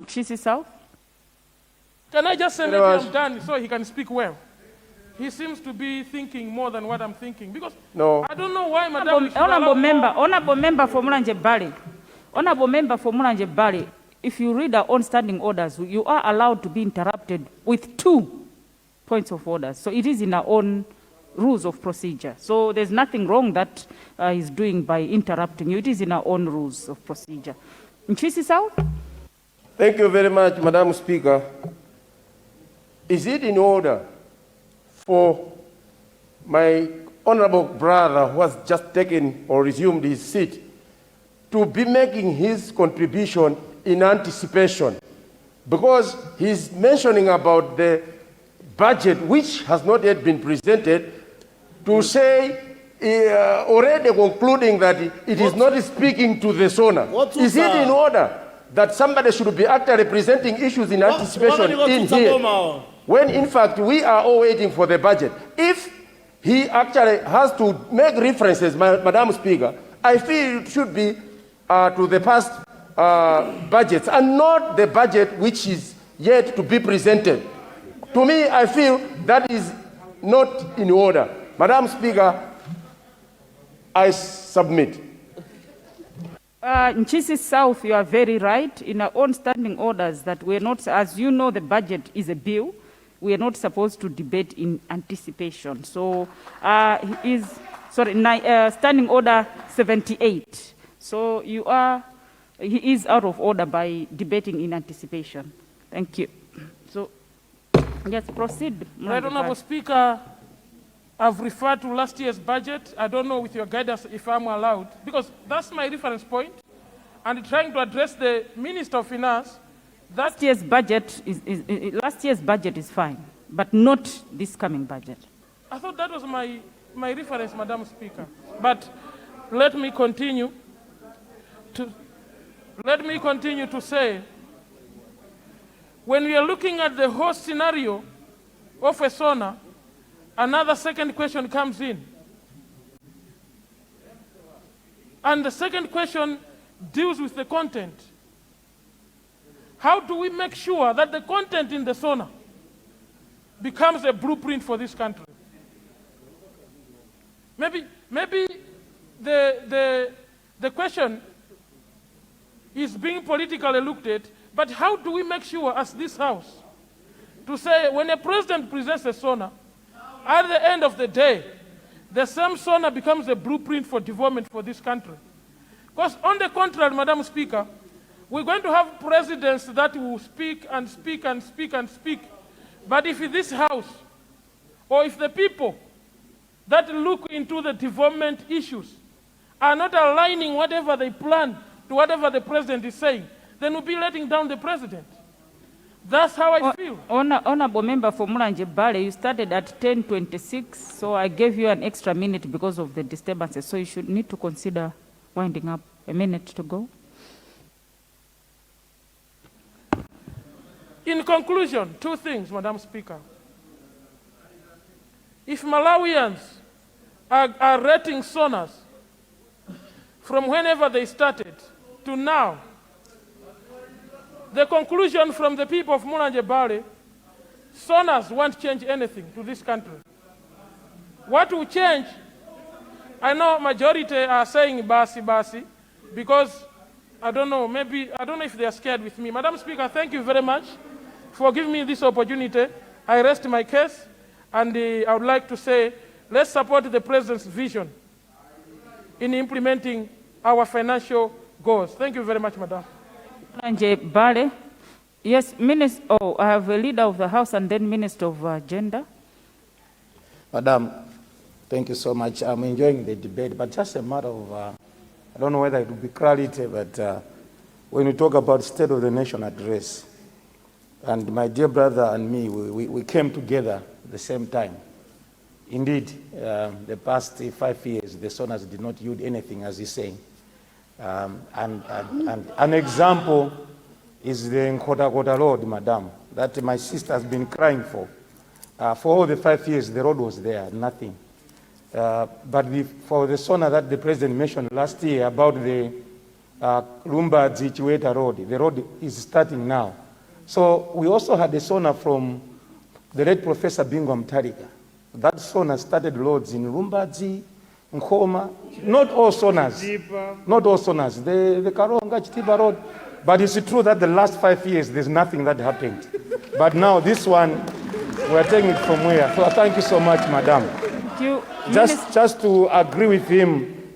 Chisi South. Can I just say maybe I'm done so he can speak well? He seems to be thinking more than what I'm thinking because no. I don't know why Madam. Honorable member for Mulanje Bali. Honorable member for Mulanje Bali, if you read our own standing orders, you are allowed to be interrupted with 2 points of order. So it is in our own rules of procedure. So there's nothing wrong that he's doing by interrupting you. It is in our own rules of procedure. Nchisi South? Thank you very much, Madam Speaker. Is it in order for my honorable brother who has just taken or resumed his seat to be making his contribution in anticipation? Because he's mentioning about the budget which has not yet been presented, to say already concluding that it is not speaking to the SONA. Is it in order that somebody should be actually presenting issues in anticipation in here, when in fact we are all waiting for the budget? If he actually has to make references, Madam Speaker, I feel it should be to the past budgets and not the budget which is yet to be presented. To me, I feel that is not in order. Madam Speaker, I submit. Nchisi South, you are very right. In our own standing orders that we're not, as you know, the budget is a bill. We are not supposed to debate in anticipation. So standing order 78. So he is out of order by debating in anticipation. Thank you. So, yes, proceed. Right, Honorable Speaker, I've referred to last year's budget. I don't know with your guidance if I'm allowed, because that's my reference point. And trying to address the Minister of Finance, last year's budget is fine, but not this coming budget. I thought that was my reference, Madam Speaker. But let me continue to say, when we are looking at the whole scenario of a SONA, another second question comes in. And the second question deals with the content. How do we make sure that the content in the SONA becomes a blueprint for this country? Maybe the question is being politically looked at, but how do we make sure as this House to say when a president presents a SONA, at the end of the day, the same SONA becomes a blueprint for development for this country? Because on the contrary, Madam Speaker, we're going to have presidents that will speak and speak and speak and speak. But if this House, or if the people that look into the development issues are not aligning whatever they plan to whatever the president is saying, then we'll be letting down the president. That's how I feel. Honorable member for Mulanje Bale, you started at 10:26, so I gave you an extra minute because of the disturbances. So you should need to consider winding up. A minute to go. In conclusion, 2 things, Madam Speaker. If Malawians are rating SONAs from whenever they started to now, the conclusion from the people of Mulanje Bale, SONAs won't change anything to this country. What will change, I know majority are saying basi, because I don't know if they are scared with me. Madam Speaker, thank you very much for giving me this opportunity. I rest my case, and I would like to say, let's support the President's vision in implementing our financial goals. Thank you very much, Madam. Bale. Yes, Minister. Oh, I have a leader of the House and then Minister of Gender. Madam, thank you so much. I'm enjoying the debate, but just a matter of, I don't know whether it will be clarity, but when we talk about State of the Nation address, and my dear brother and me, we came together at the same time. Indeed, the past 5 years, the SONAs did not yield anything, as he's saying. And an example is the Nkota Road, Madam, that my sister has been crying for. For all the 5 years, the road was there, nothing. But for the SONA that the President mentioned last year about the Lumbazi Chiweta Road. The road is starting now. So we also had a sonar from the late Professor Bingo Mtarika. That sonar started roads in Lumbazi, Nkoma, not all sonars. Not all sonars. The Karonga Chitiba Road. But it's true that the last 5 years, there's nothing that happened. But now this one, we're taking it from where? So thank you so much, Madam. Thank you. Just to agree with him,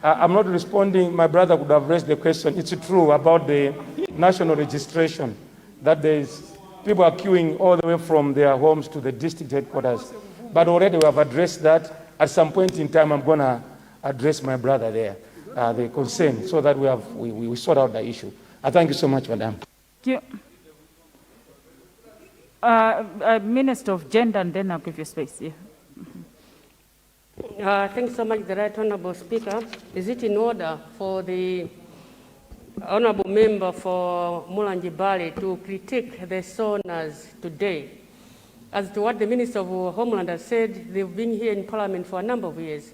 I'm not responding. My brother could have raised the question. It's true about the national registration, that there's people are queuing all the way from their homes to the district headquarters. But already we have addressed that. At some point in time, I'm going to address my brother there, the concern, so that we sort out the issue. I thank you so much, Madam. Thank you. Minister of Gender, and then I'll give you space. Yeah. Thanks so much, the Right Honourable Speaker. Is it in order for the Honourable Member for Mulanje Bale to critique the sonars today? As to what the Minister of Homeland has said, they've been here in Parliament for a number of years.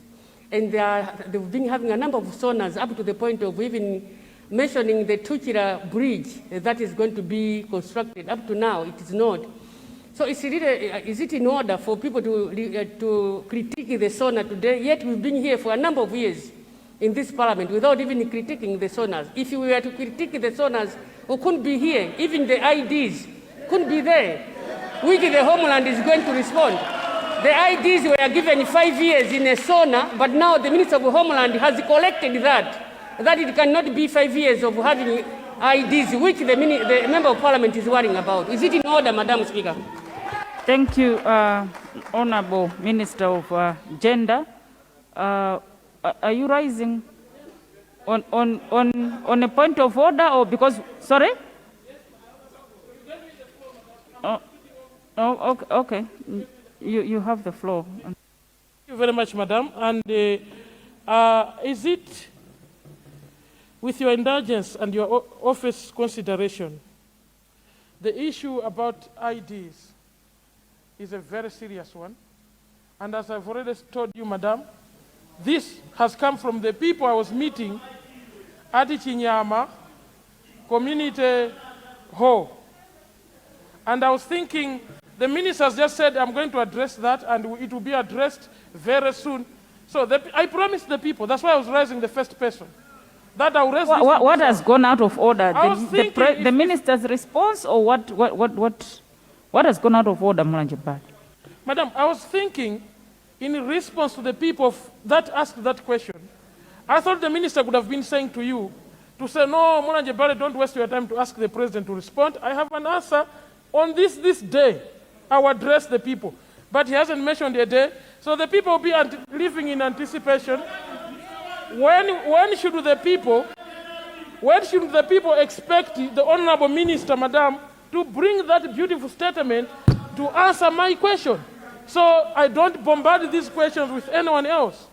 And they've been having a number of sonars up to the point of even mentioning the Tuchira Bridge that is going to be constructed. Up to now, it is not. So is it in order for people to critique the sonar today? Yet we've been here for a number of years in this Parliament without even critiquing the sonars. If we were to critique the sonars, we couldn't be here. Even the IDs couldn't be there, which the Homeland is going to respond. The IDs were given 5 years in a sonar, but now the Minister of Homeland has collected that it cannot be 5 years of having IDs, which the Member of Parliament is worrying about. Is it in order, Madam Speaker? Thank you, Honourable Minister of Gender. Are you rising on a point of order, or because, sorry? Oh, okay. You have the floor. Thank you very much, Madam. And is it, with your indulgence and your office consideration, the issue about IDs is a very serious one. And as I've already told you, Madam, this has come from the people I was meeting at Chinyama Community Hall. And I was thinking, the minister has just said, I'm going to address that, and it will be addressed very soon. So I promised the people, that's why I was raising the first person, that I will raise this. What has gone out of order? The minister's response, or what has gone out of order, Mulanje Bale? Madam, I was thinking, in response to the people that asked that question, I thought the minister could have been saying to you, to say, no, Mulanje Bale, don't waste your time to ask the president to respond. I have an answer on this day. I will address the people. But he hasn't mentioned a day, so the people will be living in anticipation. When should the people expect the Honorable Minister, Madam, to bring that beautiful statement to answer my question, so I don't bombard these questions with anyone else?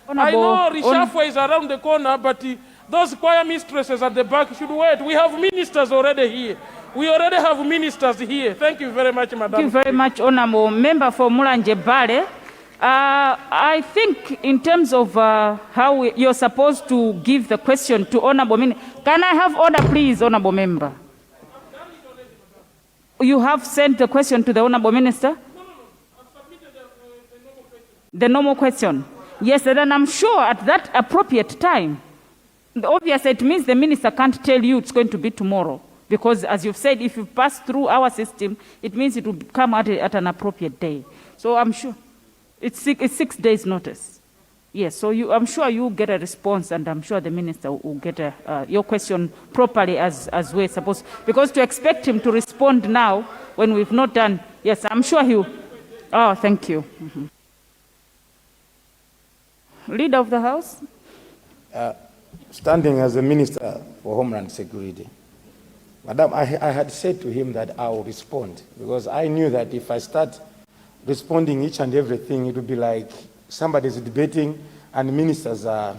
I know reshuffle is around the corner, but those choir mistresses at the back should wait. We have ministers already here. We already have ministers here. Thank you very much, Madam. Thank you very much, Honorable Member for Mulanje Bale. I think in terms of how you're supposed to give the question to Honorable Minister. Can I have order, please, Honorable Member? You have sent the question to the Honorable Minister? No. I've submitted the normal question. The normal question? Yes, and then I'm sure at that appropriate time, obviously it means the minister can't tell you it's going to be tomorrow. Because as you've said, if you pass through our system, it means it will come at an appropriate day. So I'm sure it's 6 days notice. Yes, so I'm sure you get a response, and I'm sure the minister will get your question properly as we're supposed. Because to expect him to respond now when we've not done, yes, I'm sure he will. Oh, thank you. Mm-hmm. Leader of the House. Standing as the Minister for Homeland Security, Madam, I had said to him that I will respond, because I knew that if I start responding each and everything, it would be like somebody's debating and ministers are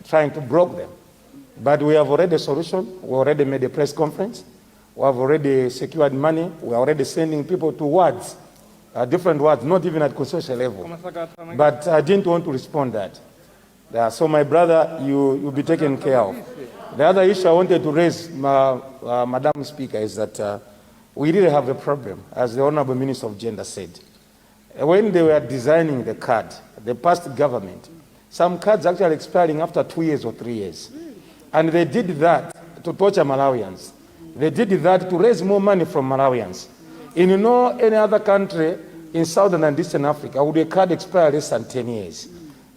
trying to block them. But we have already a solution. We already made a press conference. We have already secured money. We are already sending people to wards, different wards, not even at consortium level. But I didn't want to respond that. Yeah, so my brother, you'll be taken care of. The other issue I wanted to raise, Madam Speaker, is that we really have a problem, as the Honorable Minister of Gender said. When they were designing the card, the past government, some cards actually expiring after 2 years or 3 years. And they did that to torture Malawians. They did that to raise more money from Malawians. In no any other country in Southern and Eastern Africa would a card expire less than 10 years,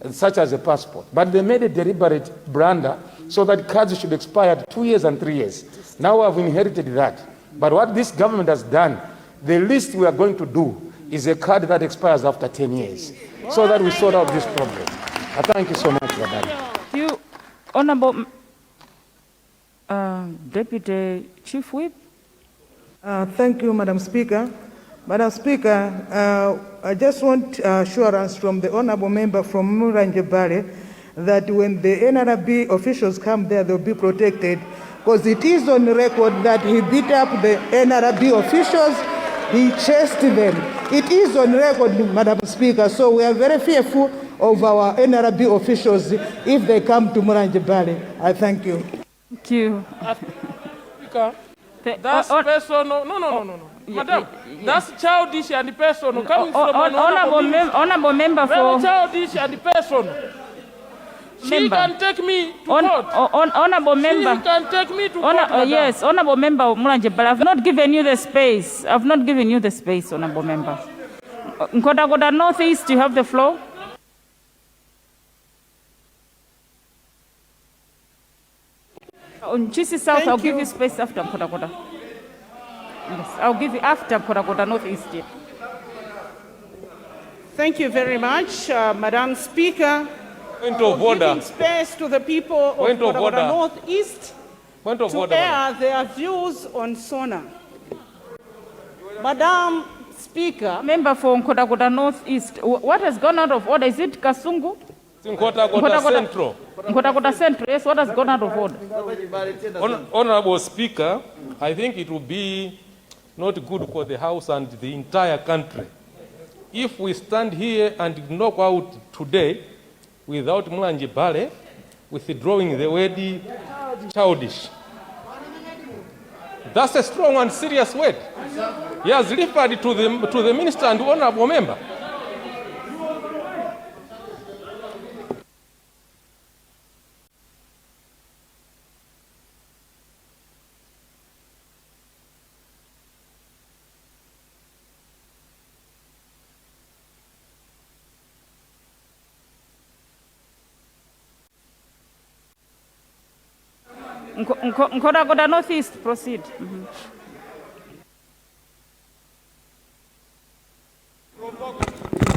such as a passport. But they made a deliberate blunder so that cards should expire 2 years and 3 years. Now we have inherited that. But what this government has done, the least we are going to do is a card that expires after 10 years, so that we sort out this problem. Thank you so much, Madam. Thank you, Honorable Deputy Chief Whip. Thank you, Madam Speaker. Madam Speaker, I just want assurance from the Honorable Member from Mulanje Bale that when the NRB officials come there, they'll be protected, because it is on record that he beat up the NRB officials, he chased them. It is on record, Madam Speaker, so we are very fearful of our NRB officials if they come to Mulanje Bale. I thank you. Thank you. Speaker, that's personal. No. Madam, that's childish and personal. Coming from an honorable member very for childish and personal. She can take me to court. Honorable member. She can take me to court. Yes, honorable member Mulanje Bale. I've not given you the space. I've not given you the space, honorable member. Nkhotakota Northeast, you have the floor. On Chisi South, I'll give you space after Nkhotakota. Yes, I'll give you after Nkhotakota Northeast. Thank you very much, Madam Speaker, for giving space to the people of Nkhotakota Northeast to air their views on SONA. Madam Speaker. Member for Nkhotakota Northeast, what has gone out of order? Is it Kasungu? Nkhotakota Central. Nkhotakota Central, yes, what has gone out of order? Honorable Speaker, I think it will be not good for the House and the entire country if we stand here and knock out today without Mulanje Bale withdrawing the word childish. That's a strong and serious word. He has referred to the minister and honorable member. Nkhotakota Northeast, proceed.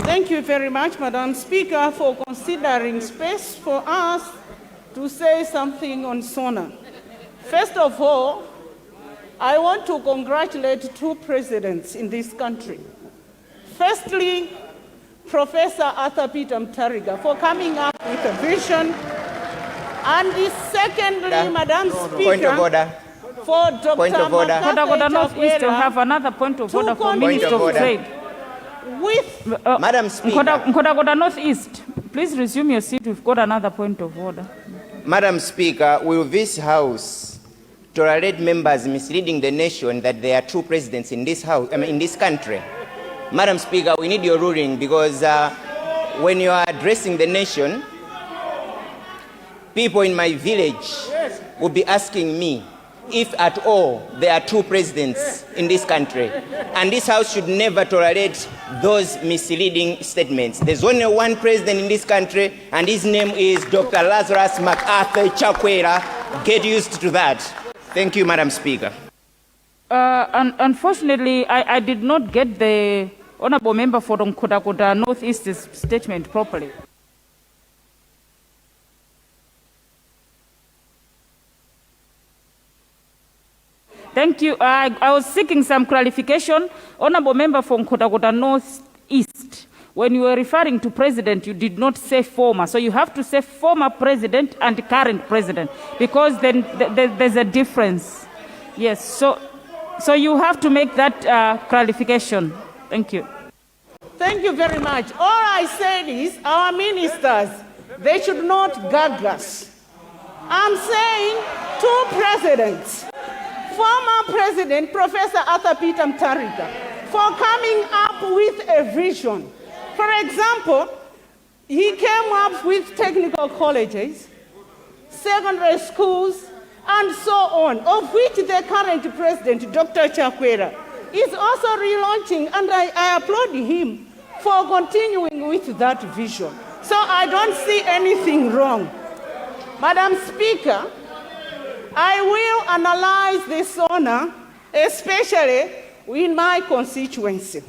Thank you very much, Madam Speaker, for considering space for us to say something on SONA. First of all, I want to congratulate two presidents in this country. Firstly, Professor Arthur Peter Mutharika for coming up with a vision. And secondly, Madam Speaker, point of order. For Dr. Nkhotakota Northeast will have another point of order for Minister of Trade. With Madam Speaker. Nkhotakota Northeast, please resume your seat. We've got another point of order. Madam Speaker, will this House tolerate members misleading the nation that there are two presidents in this House, in this country? Madam Speaker, we need your ruling, because when you are addressing the nation, people in my village will be asking me if at all there are two presidents in this country. And this House should never tolerate those misleading statements. There's only one president in this country, and his name is Dr. Lazarus Chakwera. Get used to that. Thank you, Madam Speaker. Unfortunately, I did not get the honorable member for Nkhotakota Northeast's statement properly. Thank you. I was seeking some clarification. Honorable member from Nkhotakota Northeast, when you were referring to president, you did not say former. So you have to say former president and current president, because then there's a difference. Yes, so you have to make that clarification. Thank you. Thank you very much. All I said is our ministers They should not gag us. I'm saying two presidents, former President Professor Arthur Peter Mutharika, for coming up with a vision. For example, he came up with technical colleges, secondary schools, and so on, of which the current president, Dr. Chakwera, is also relaunching, and I applaud him for continuing with that vision. So I don't see anything wrong. Madam Speaker, I will analyze this honor, especially in my constituency.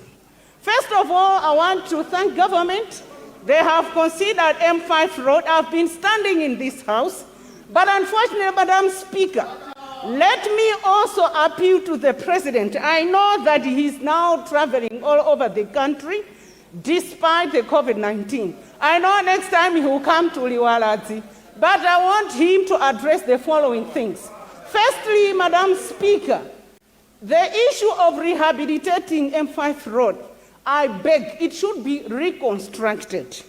First of all, I want to thank government. They have considered M5 road. I've been standing in this house, but unfortunately, Madam Speaker, let me also appeal to the president. I know that he's now traveling all over the country despite the COVID-19. I know next time he will come to Liwalazi, but I want him to address the following things. Firstly, Madam Speaker, the issue of rehabilitating M5 road, I beg it should be reconstructed.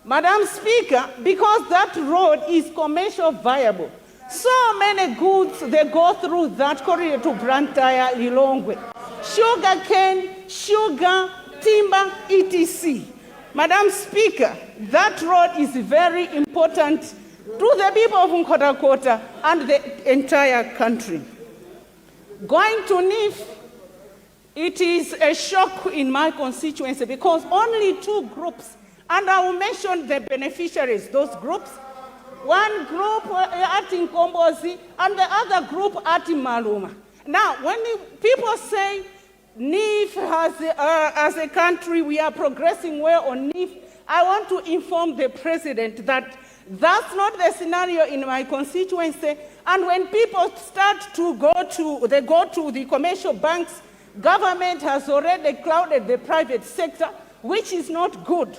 Madam Speaker, because that road is commercial viable, so many goods, they go through that corridor to Brantaya, Lilongwe. Sugar cane, sugar, timber, etc. Madam Speaker, that road is very important to the people of Nkhotakota and the entire country. Going to NIF, it is a shock in my constituency because only two groups, and I will mention the beneficiaries, those groups. One group at Nkombozi and the other group at Maluma. Now, when people say NIF has, as a country, we are progressing well on NIF, I want to inform the president that that's not the scenario in my constituency. And when people start to go to the commercial banks, government has already clouded the private sector, which is not good.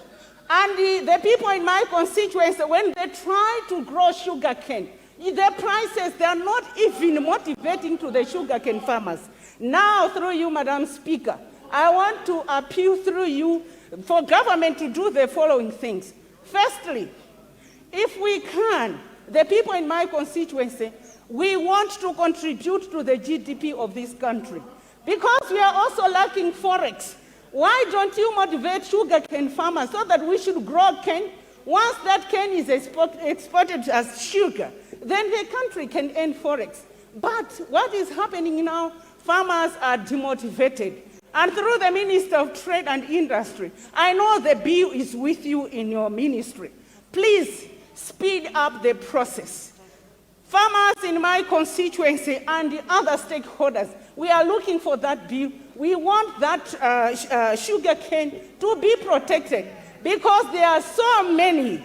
And the people in my constituency, when they try to grow sugar cane, the prices, they are not even motivating to the sugar cane farmers. Now, through you, Madam Speaker, I want to appeal through you for government to do the following things. Firstly, if we can, the people in my constituency, we want to contribute to the GDP of this country. Because we are also lacking forex. Why don't you motivate sugar cane farmers so that we should grow cane? Once that cane is exported as sugar, then the country can earn forex. But what is happening now, farmers are demotivated. And through the Minister of Trade and Industry, I know the bill is with you in your ministry. Please speed up the process. Farmers in my constituency and the other stakeholders, we are looking for that bill. We want that sugar cane to be protected because there are so many.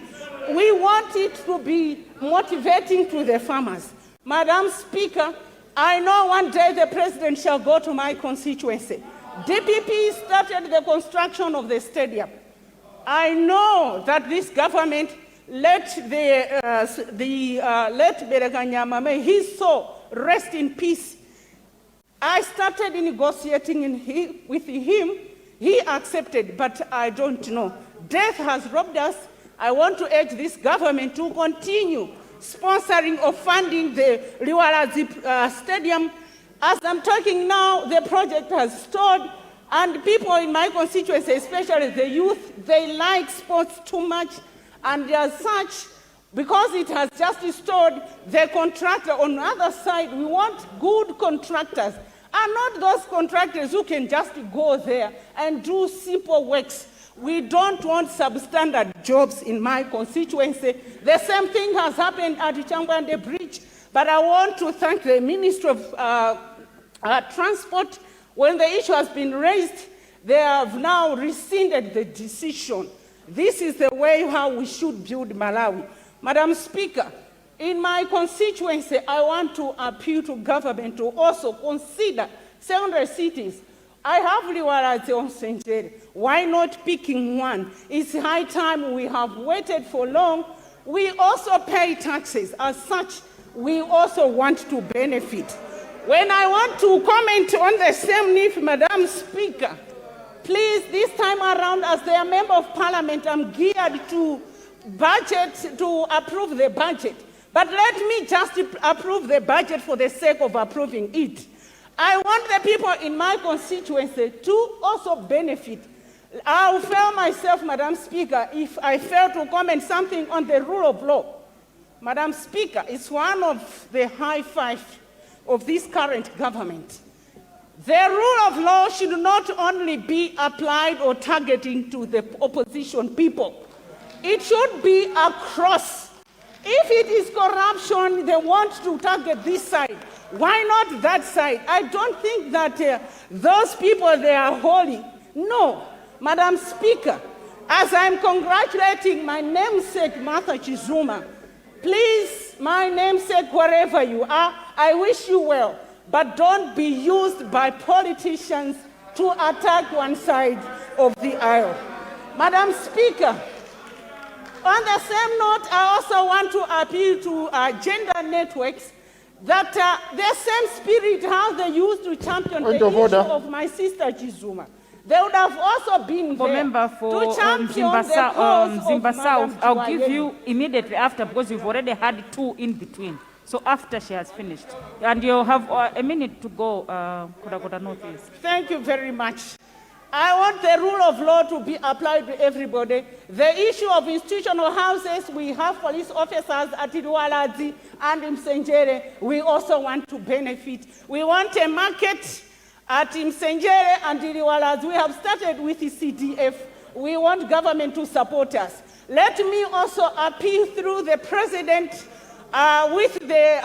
We want it to be motivating to the farmers. Madam Speaker, I know one day the president shall go to my constituency. DPP started the construction of the stadium. I know that this government let Berekanyama, may his soul rest in peace. I started negotiating with him. He accepted, but I don't know. Death has robbed us. I want to urge this government to continue sponsoring or funding the Liwalazi Stadium. As I'm talking now, the project has stalled, and people in my constituency, especially the youth, they like sports too much, and as such, because it has just stalled, the contractor on the other side, we want good contractors, and not those contractors who can just go there and do simple works. We don't want substandard jobs in my constituency. The same thing has happened at Changwande Bridge, but I want to thank the Ministry of Transport. When the issue has been raised, they have now rescinded the decision. This is the way how we should build Malawi. Madam Speaker, in my constituency, I want to appeal to government to also consider secondary cities. I have Liwalazi on Senjere. Why not picking one? It's high time. We have waited for long. We also pay taxes. As such, we also want to benefit. When I want to comment on the same NIF, Madam Speaker, please, this time around, as the member of parliament, I'm geared to budget to approve the budget. But let me just approve the budget for the sake of approving it. I want the people in my constituency to also benefit. I'll fail myself, Madam Speaker, if I fail to comment something on the rule of law. Madam Speaker, it's one of the high five of this current government. The rule of law should not only be applied or targeting to the opposition people. It should be across. If it is corruption, they want to target this side. Why not that side? I don't think that those people, they are holy. No. Madam Speaker, as I'm congratulating my namesake, Martha Chizuma, please, my namesake, wherever you are, I wish you well. But don't be used by politicians to attack one side of the aisle. Madam Speaker, on the same note, I also want to appeal to gender networks that the same spirit how they used to champion the issue of my sister Chizuma. They would have also been there to champion the cause Zimba of South. I'll Madam give you immediately after because you've already had 2 in between. So after she has finished. And you'll have a minute to go, Kwagwanji Northeast. Thank you very much. I want the rule of law to be applied to everybody. The issue of institutional houses, we have police officers at Idualadzi and Msenjere. We also want to benefit. We want a market at Msenjere and Idualadzi. We have started with the CDF. We want government to support us. Let me also appeal through the president with the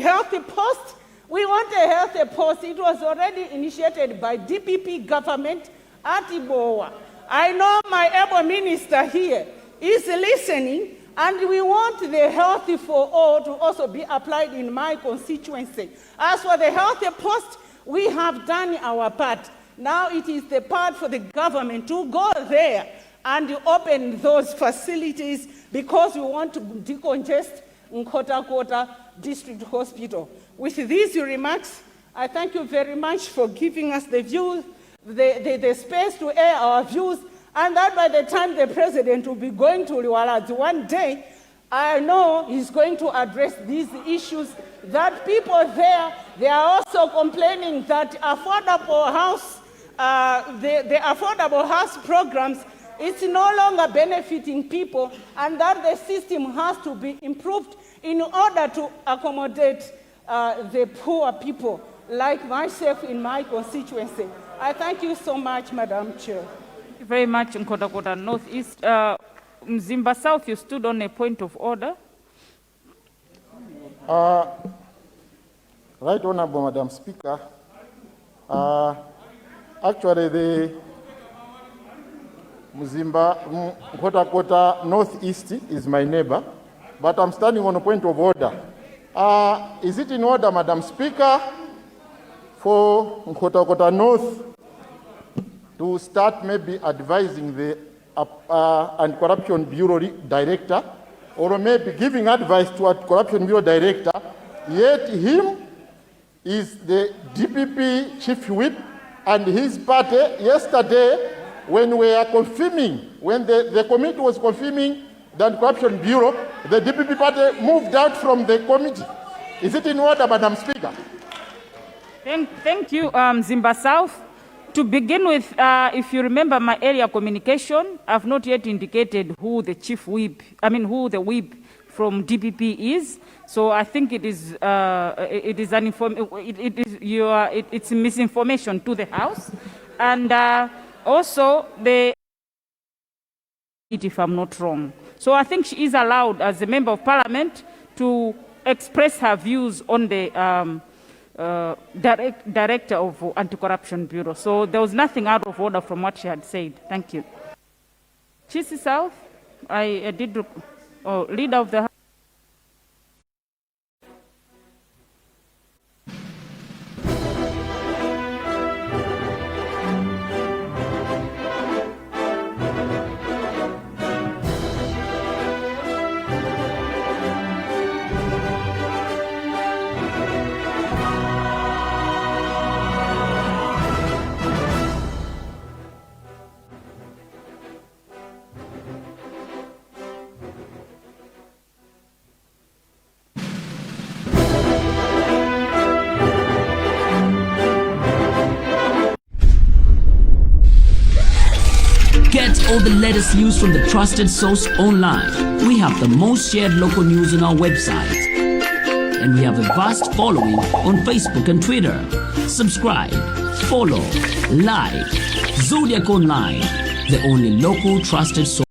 healthy post. We want a healthy post. It was already initiated by DPP government at Mibawa. I know my able minister here is listening, and we want the healthy for all to also be applied in my constituency. As for the healthy post, we have done our part. Now it is the part for the government to go there and open those facilities because we want to decongest Nkota District Hospital. With these remarks, I thank you very much for giving us the views, the space to air our views, and that by the time the president will be going to Liwaladzi one day, I know he's going to address these issues that people there, they are also complaining that affordable house, the affordable house programs, it's no longer benefiting people, and that the system has to be improved in order to accommodate the poor people like myself in my constituency. I thank you so much, Madam Chair. Thank you very much, Kwagwanji Northeast. Zimba South, you stood on a point of order. Right Honorable Madam Speaker, actually the Kwagwanji Northeast is my neighbor, but I'm standing on a point of order. Is it in order, Madam Speaker, for Kwagwanji North to start maybe advising the Anti-Corruption Bureau Director, or maybe giving advice to a Corruption Bureau Director, yet him is the DPP Chief Whip and his party yesterday when we are confirming, when the committee was confirming the Anti-Corruption Bureau, the DPP party moved out from the committee. Is it in order, Madam Speaker? Thank you, Zimba South. To begin with, if you remember my earlier communication, I've not yet indicated who the chief whip, who the whip from DPP is. So I think it's misinformation to the House, and also if I'm not wrong. So I think she is allowed as a member of Parliament to express her views on the Director of Anti-Corruption Bureau. So there was nothing out of order from what she had said. Thank you. Chisi South, Leader of the House. Get all the latest news from the trusted source online. We have the most shared local news on our website. And we have a vast following on Facebook and Twitter. Subscribe, follow, like. Zodiac Online, the only local trusted source.